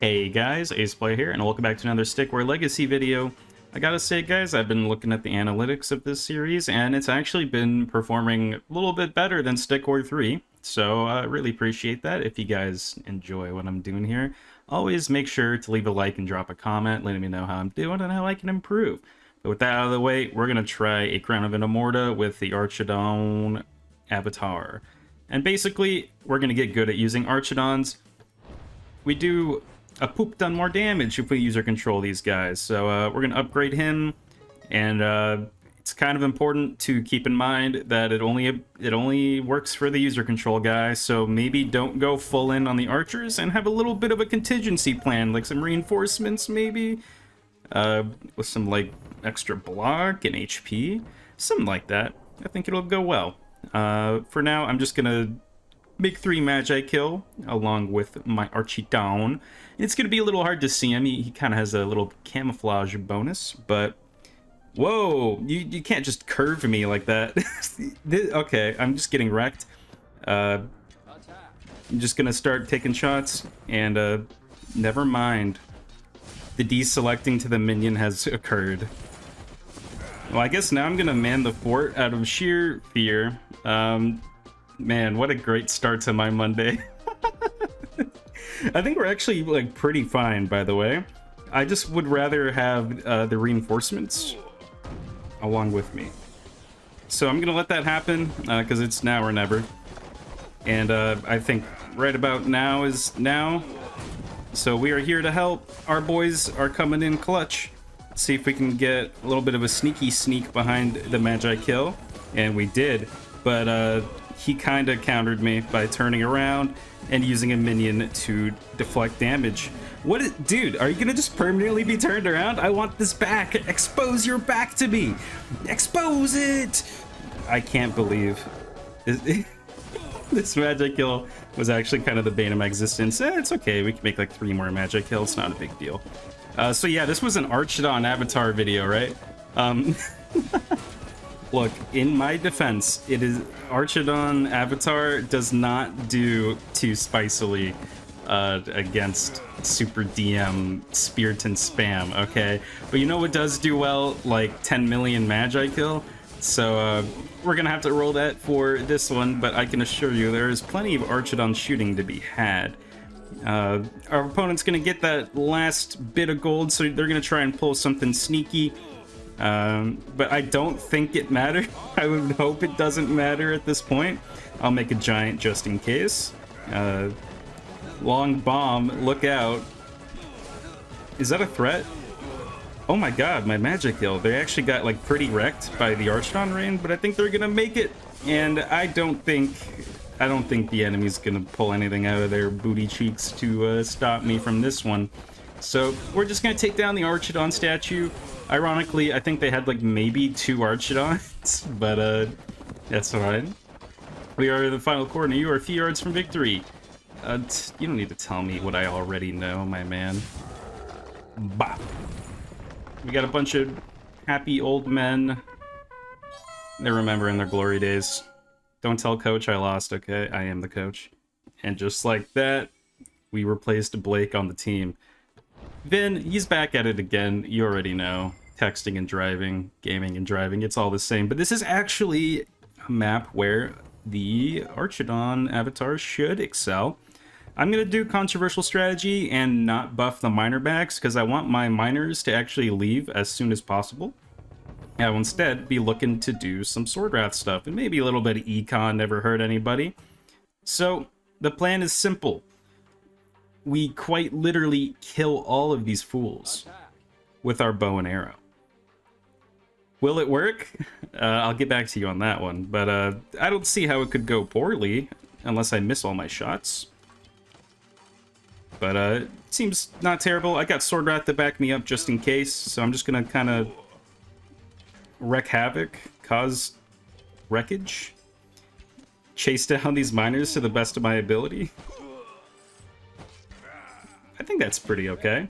Hey guys, AsePlayer here, and welcome back to another Stickware Legacy video. I gotta say guys, I've been looking at the analytics of this series, and it's actually been performing a little bit better than Stickware 3, so I really appreciate that. If you guys enjoy what I'm doing here, always make sure to leave a like and drop a comment, letting me know how I'm doing and how I can improve. But with that out of the way, we're gonna try a Crown of Enamorta with the Archidon avatar. And basically, we're gonna get good at using Archidons. We do a poop ton more damage if we user control these guys. So we're going to upgrade him, and it's kind of important to keep in mind that it only works for the user control guy, so maybe don't go full in on the archers and have a little bit of a contingency plan, like some reinforcements maybe, with some like extra block and HP, something like that. I think it'll go well. For now, I'm just going to make 3 Magi kill along with my Archidon. It's going to be a little hard to see him. He kind of has a little camouflage bonus, but whoa, you can't just curve me like that. Okay, I'm just getting wrecked. I'm just going to start taking shots, and never mind. The deselecting to the minion has occurred. Well, I guess now I'm going to man the fort out of sheer fear. Man, what a great start to my Monday. I think we're actually like pretty fine, by the way. I just would rather have the reinforcements along with me. So I'm gonna let that happen because it's now or never. And I think right about now is now. So we are here to help. Our boys are coming in clutch. Let's see if we can get a little bit of a sneaky sneak behind the Magi kill. And we did. But he kind of countered me by turning around and using a minion to deflect damage. Dude, are you gonna just permanently be turned around? I want this back. Expose your back to me. Expose it. I can't believe this Magi kill was actually kind of the bane of my existence. It's okay. We can make like 3 more Magi kills. It's not a big deal. So yeah, this was an Archidon avatar video, right? Look, in my defense, it is Archidon avatar does not do too spicily against Super DM Spiriton spam, okay? But you know what does do well? Like 10 million Magi kill. So we're gonna have to roll that for this one, but I can assure you there is plenty of Archidon shooting to be had. Our opponent's gonna get that last bit of gold, so they're gonna try and pull something sneaky. But I don't think it matters. I would hope it doesn't matter at this point. I'll make a giant just in case. Long bomb, look out. Is that a threat? Oh my god, my magic kill. They actually got like pretty wrecked by the Archidon rain, but I think they're gonna make it. And I don't think the enemy's gonna pull anything out of their booty cheeks to stop me from this one. So we're just gonna take down the Archidon statue. Ironically, I think they had like maybe 2 Archidons, but that's fine. We are in the final corner. You are a few yards from victory. You don't need to tell me what I already know, my man. Bah. We got a bunch of happy old men. They're remembering their glory days. Don't tell coach I lost, okay? I am the coach. And just like that, we replaced Blake on the team. Vin, he's back at it again. You already know. Texting and driving, gaming and driving, it's all the same. But this is actually a map where the Archidon avatar should excel. I'm going to do controversial strategy and not buff the miner backs because I want my miners to actually leave as soon as possible. I will instead be looking to do some Sword Wrath stuff and maybe a little bit of econ, never hurt anybody. So the plan is simple. We quite literally kill all of these fools with our bow and arrow. Will it work? I'll get back to you on that one, but I don't see how it could go poorly unless I miss all my shots. But it seems not terrible. I got Sword Wrath to back me up just in case, so I'm just gonna kind of wreak havoc, cause wreckage, chase down these miners to the best of my ability. I think that's pretty okay.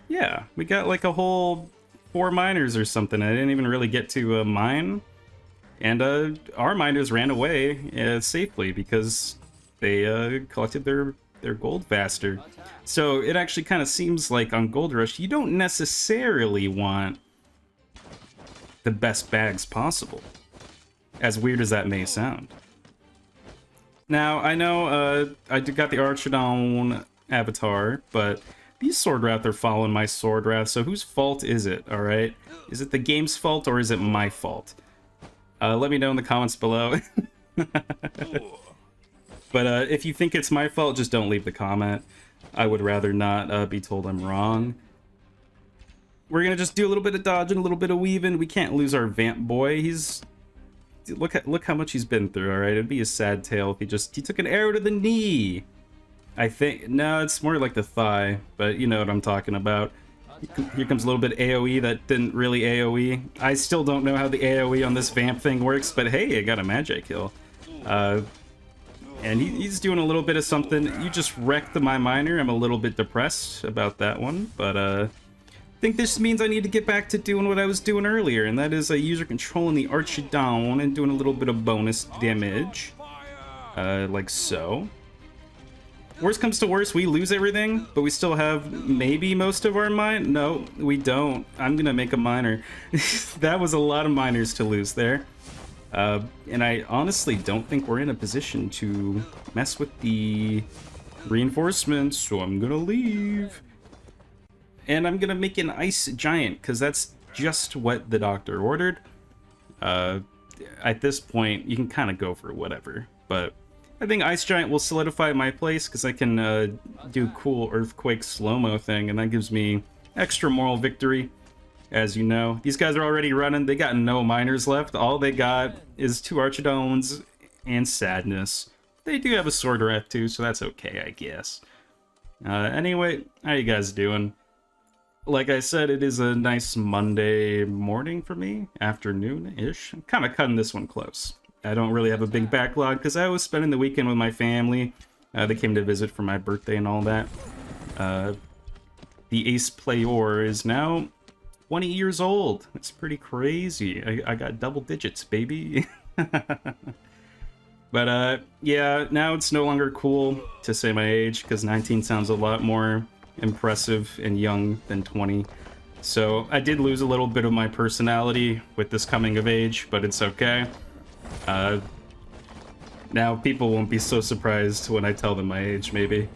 Yeah, we got like a whole 4 miners or something. I didn't even really get to mine. And our miners ran away safely because they collected their their gold faster. So it actually kind of seems like on Gold Rush, you don't necessarily want the best bags possible, as weird as that may sound. Now, I know I got the Archidon avatar, but these Sword Wrath are following my Sword Wrath, so whose fault is it, alright? Is it the game's fault, or is it my fault? Let me know in the comments below. But if you think it's my fault, just don't leave the comment. I would rather not be told I'm wrong. We're gonna just do a little bit of dodging, a little bit of weaving. We can't lose our Vamp boy. He's... Look how much he's been through, alright? It'd be a sad tale if he took an arrow to the knee. I think... No, it's more like the thigh, but you know what I'm talking about. Here comes a little bit of AoE that didn't really AoE. I still don't know how the AoE on this Vamp thing works, but hey, I got a magic kill. And he's doing a little bit of something. You just wrecked my miner. I'm a little bit depressed about that one, but I think this means I need to get back to doing what I was doing earlier, and that is user controlling the Archidon and doing a little bit of bonus damage. Like so. Worst comes to worst, we lose everything, but we still have maybe most of our mine? No, we don't. I'm gonna make a miner. That was a lot of miners to lose there. And I honestly don't think we're in a position to mess with the reinforcements, so I'm gonna leave. And I'm gonna make an ice giant, because that's just what the doctor ordered. At this point, you can kind of go for whatever, but I think Ice Giant will solidify my place because I can do cool Earthquake slow-mo thing, and that gives me extra moral victory. As you know, these guys are already running. They got no miners left. All they got is 2 Archidons and Sadness. They do have a Sword Wrath too, so that's okay, I guess. Anyway, how you guys doing? Like I said, it is a nice Monday morning for me, afternoon-ish. I'm kind of cutting this one close. I don't really have a big backlog because I was spending the weekend with my family. They came to visit for my birthday and all that. The AsePlayer is now 20 years old. That's pretty crazy. I got double digits, baby. But yeah, now it's no longer cool to say my age because 19 sounds a lot more impressive and young than 20. So I did lose a little bit of my personality with this coming of age, but it's okay. Now people won't be so surprised when I tell them my age, maybe.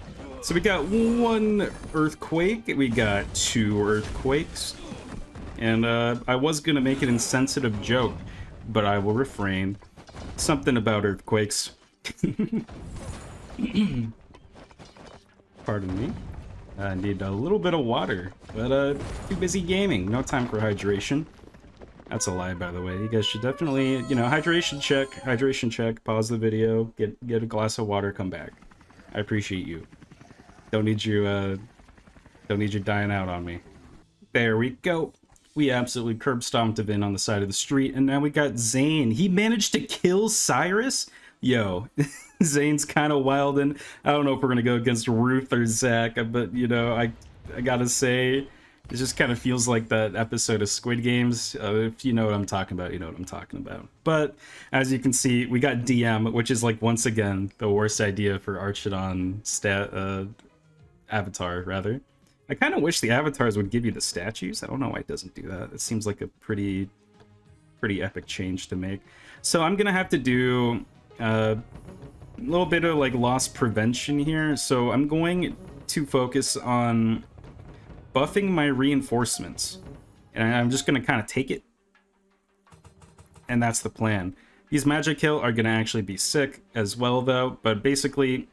So we got 1 earthquake, we got 2 earthquakes, and I was gonna make an insensitive joke, but I will refrain. Something about earthquakes. Pardon me. I need a little bit of water, but too busy gaming, no time for hydration. That's a lie, by the way. You guys should definitely, you know, hydration check, pause the video, get a glass of water, come back. I appreciate you. Don't need you dying out on me. There we go. We absolutely curb stomped him in on the side of the street, and now we got Zane. He managed to kill Cyrus? Yo, Zane's kind of wild, and I don't know if we're gonna go against Ruth or Zach, but you know, I gotta say, it just kind of feels like that episode of Squid Games. If you know what I'm talking about, you know what I'm talking about. But as you can see, we got DM, which is like, once again, the worst idea for Archidon avatar, rather. I kind of wish the avatars would give you the statues. I don't know why it doesn't do that. It seems like a pretty epic change to make. So I'm gonna have to do a little bit of like loss prevention here. So I'm going to focus on buffing my reinforcements, and I'm just gonna kind of take it, and that's the plan. These magic kill are gonna actually be sick as well though, but basically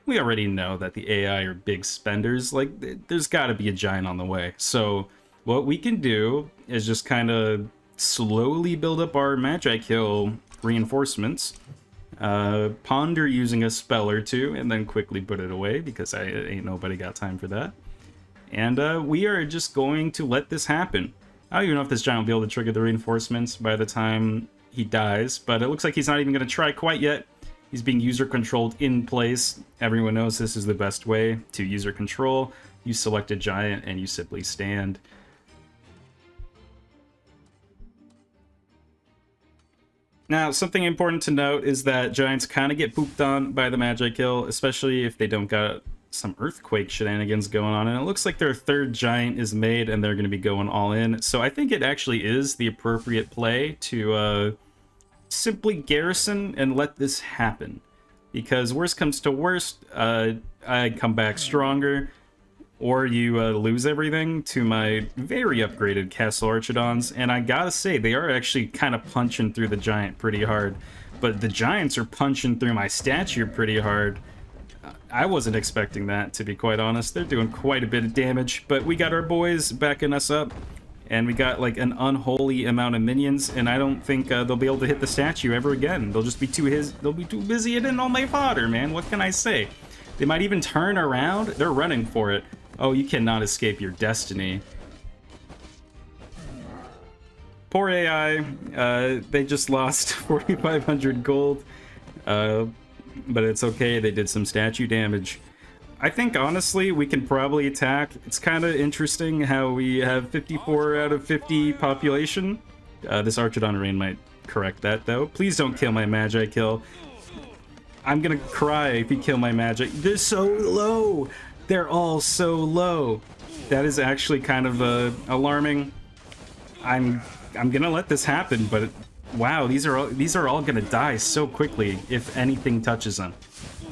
we already know that the AI are big spenders. Like, there's got to be a giant on the way. So what we can do is just kind of slowly build up our magic kill reinforcements, ponder using a spell or two, and then quickly put it away because ain't nobody got time for that. And we are just going to let this happen. I don't even know if this giant will be able to trigger the reinforcements by the time he dies, but it looks like he's not even going to try quite yet. He's being user controlled in place. Everyone knows this is the best way to user control. You select a giant and you simply stand. Now, something important to note is that giants kind of get pooped on by the magic kill, especially if they don't got some earthquake shenanigans going on, and it looks like their third giant is made and they're going to be going all in. So I think it actually is the appropriate play to simply garrison and let this happen, because worst comes to worst, I come back stronger, or you lose everything to my very upgraded Castle Archidons. And I gotta say, they are actually kind of punching through the giant pretty hard, but the giants are punching through my statue pretty hard. I wasn't expecting that, to be quite honest. They're doing quite a bit of damage, but we got our boys backing us up, and we got like an unholy amount of minions, and I don't think they'll be able to hit the statue ever again. They'll just be too busy hitting all my fodder, man. What can I say? They might even turn around. They're running for it. Oh, you cannot escape your destiny. Poor AI. They just lost 4,500 gold. But it's okay, they did some statue damage. I think, honestly, we can probably attack. It's kind of interesting how we have 54 out of 50 population. This Archidon Rain might correct that, though. Please don't kill my Magi kill. I'm gonna cry if you kill my Magi. They're so low! They're all so low. That is actually kind of alarming. I'm gonna let this happen, but wow, these are all gonna die so quickly if anything touches them.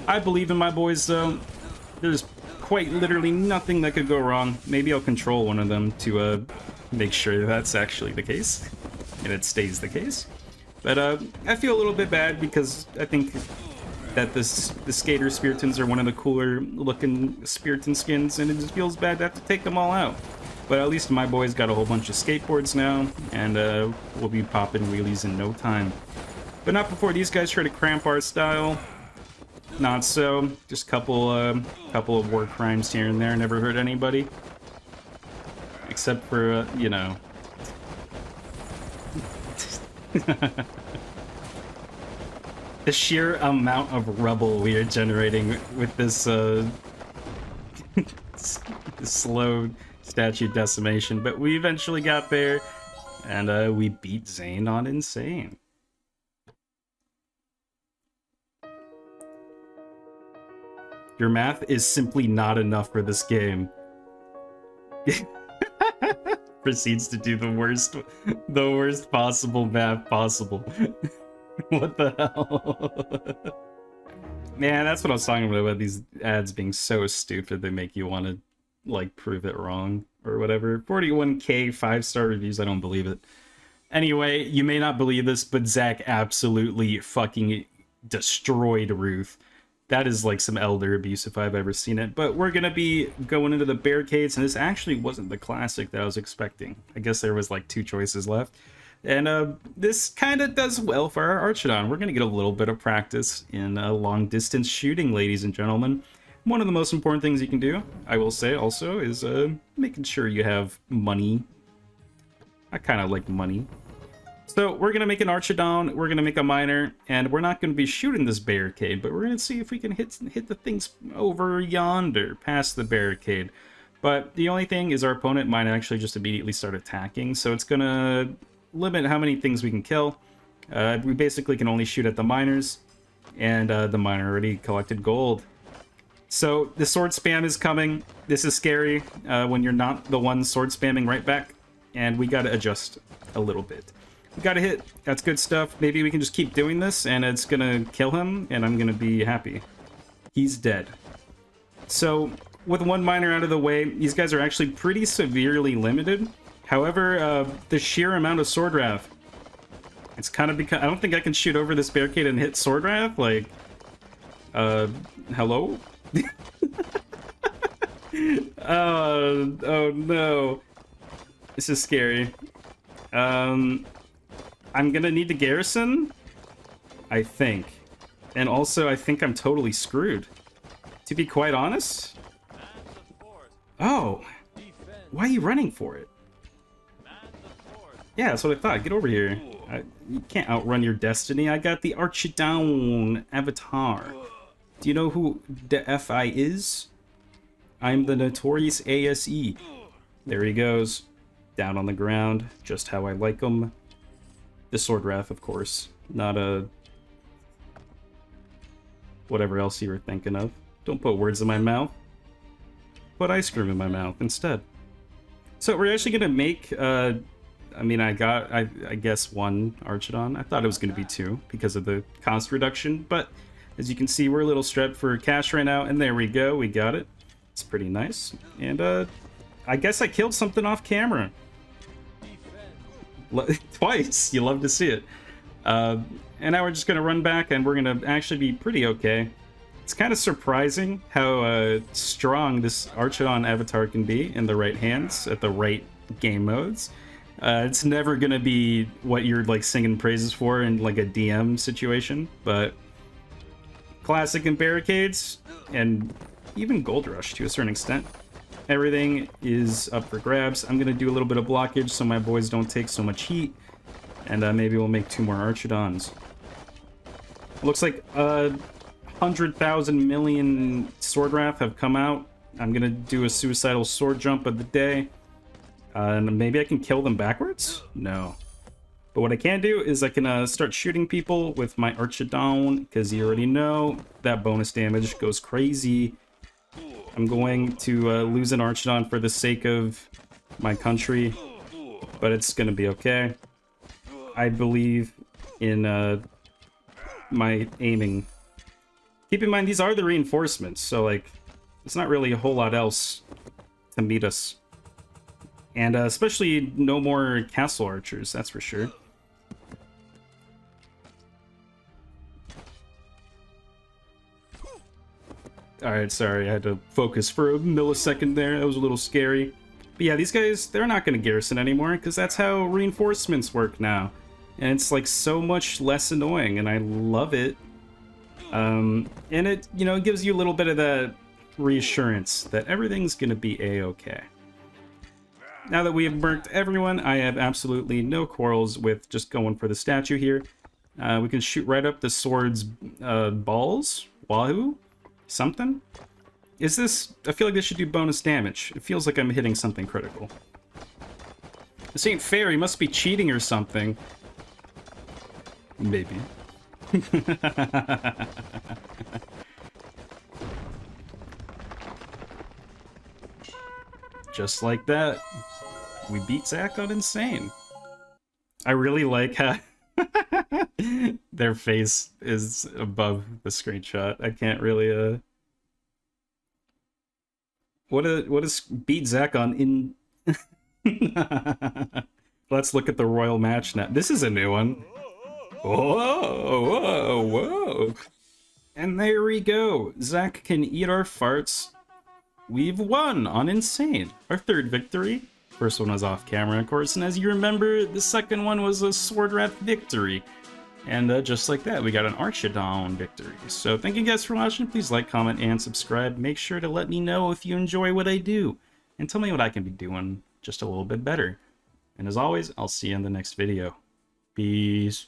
I believe in my boys, though. There's quite literally nothing that could go wrong. Maybe I'll control one of them to make sure that's actually the case, and it stays the case. But I feel a little bit bad because I think that the Skater Spiritons are one of the cooler looking Spiriton skins, and it just feels bad to have to take them all out. But at least my boys got a whole bunch of skateboards now, and we'll be popping wheelies in no time. But not before these guys try to cramp our style. Not so. Just couple of war crimes here and there. Never hurt anybody. Except for, you know. The sheer amount of rubble we are generating with this, this slow statue decimation. But we eventually got there, and we beat Zane on Insane. Your math is simply not enough for this game. Proceeds to do the worst possible math possible. What the hell? Man, that's what I was talking about these ads being so stupid they make you want to, like, prove it wrong or whatever. 41k 5-star reviews, I don't believe it. Anyway, you may not believe this, but Zach absolutely fucking destroyed Ruth. That is like some elder abuse if I've ever seen it. But we're gonna be going into the barricades, and this actually wasn't the classic that I was expecting. I guess there was like 2 choices left. And this kind of does well for our Archidon. We're gonna get a little bit of practice in long distance shooting, ladies and gentlemen. One of the most important things you can do, I will say also, is making sure you have money. I kind of like money. So we're going to make an Archidon, we're going to make a miner, and we're not going to be shooting this barricade, but we're going to see if we can hit the things over yonder, past the barricade. But the only thing is our opponent might actually just immediately start attacking, so it's going to limit how many things we can kill. We basically can only shoot at the miners, and the miner already collected gold. So the sword spam is coming. This is scary when you're not the one sword spamming right back, and we got to adjust a little bit. We got a hit. That's good stuff. Maybe we can just keep doing this, and it's gonna kill him, and I'm gonna be happy. He's dead. So, with one miner out of the way, these guys are actually pretty severely limited. However, the sheer amount of Sword Wrath, it's kind of because I don't think I can shoot over this barricade and hit Sword Wrath. Like, hello? Oh no. This is scary. I'm gonna need to garrison, I think. And also, I think I'm totally screwed. To be quite honest. Oh! Why are you running for it? Yeah, that's what I thought. Get over here. You can't outrun your destiny. I got the Archidon avatar. Do you know who the FI is? I'm the notorious ASE. There he goes. Down on the ground. Just how I like him. The Sword Wrath, of course. Not a... whatever else you were thinking of. Don't put words in my mouth. put ice cream in my mouth instead. So we're actually gonna make, I mean, I guess one Archidon. I thought it was gonna be two because of the cost reduction, but as you can see, we're a little strapped for cash right now, and there we go, we got it. It's pretty nice. And I guess I killed something off camera. Twice, you love to see it. And now we're just gonna run back, and we're gonna actually be pretty okay. It's kind of surprising how strong this Archidon avatar can be in the right hands at the right game modes. It's never gonna be what you're like singing praises for in like a DM situation, but Classic and Barricades, and even Gold Rush to a certain extent, everything is up for grabs. I'm gonna do a little bit of blockage so my boys don't take so much heat, and maybe we'll make 2 more Archidons. Looks like 100,000 million Sword Wrath have come out. I'm gonna do a suicidal sword jump of the day. And maybe I can kill them backwards? No. But what I can do is I can start shooting people with my Archidon, because you already know that bonus damage goes crazy. I'm going to lose an Archidon for the sake of my country, but it's gonna be okay. I believe in my aiming. Keep in mind, these are the reinforcements, so like, there's not really a whole lot else to meet us. And especially no more castle archers, that's for sure. Alright, sorry, I had to focus for a millisecond there. That was a little scary. But yeah, these guys, they're not going to garrison anymore, because that's how reinforcements work now. And it's like so much less annoying, and I love it. And it, you know, gives you a little bit of that reassurance that everything's going to be a-okay. Now that we have murked everyone, I have absolutely no quarrels with just going for the statue here. We can shoot right up the sword's balls. Wahoo? Something? Is this... I feel like this should do bonus damage. It feels like I'm hitting something critical. This ain't fair. He must be cheating or something. Maybe. Just like that, we beat Zach on Insane. I really like how their face is above the screenshot. I can't really what is beat Zach on in Let's look at the royal match now. This is a new one. Whoa, whoa, whoa. And there we go. Zach can eat our farts. We've won on Insane. Our 3rd victory. First one was off camera, of course, and as you remember, the second one was a Sword Wrath victory. And just like that, we got an Archidon victory. So thank you guys for watching. Please like, comment, and subscribe. Make sure to let me know if you enjoy what I do. And tell me what I can be doing just a little bit better. And as always, I'll see you in the next video. Peace.